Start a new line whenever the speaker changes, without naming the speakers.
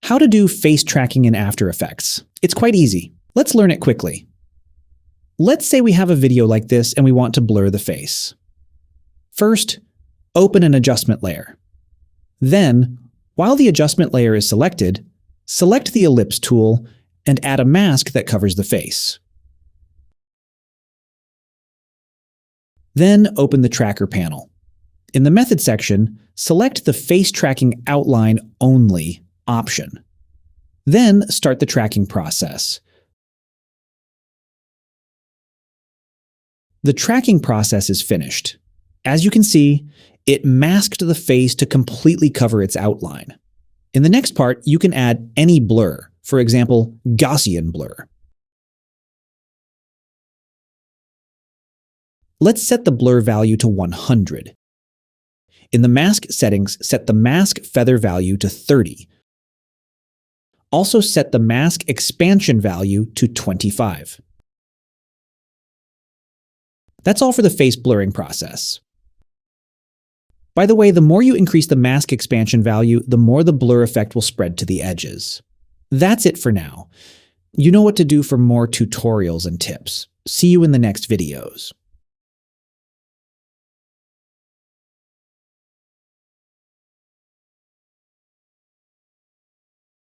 How to do face tracking in After Effects. It's quite easy. Let's learn it quickly. Let's say we have a video like this and we want to blur the face. First, open an adjustment layer. Then, while the adjustment layer is selected, select the ellipse tool and add a mask that covers the face. Then open the Tracker panel. In the Method section, select the Face Tracking Outline Only option. Then start the tracking process. The tracking process is finished. As you can see, it masked the face to completely cover its outline. In the next part, you can add any blur, for example, Gaussian blur. Let's set the blur value to 100. In the mask settings, set the mask feather value to 30. Also set the mask expansion value to 25. That's all for the face blurring process. By the way, the more you increase the mask expansion value, the more the blur effect will spread to the edges. That's it for now. You know what to do for more tutorials and tips. See you in the next videos.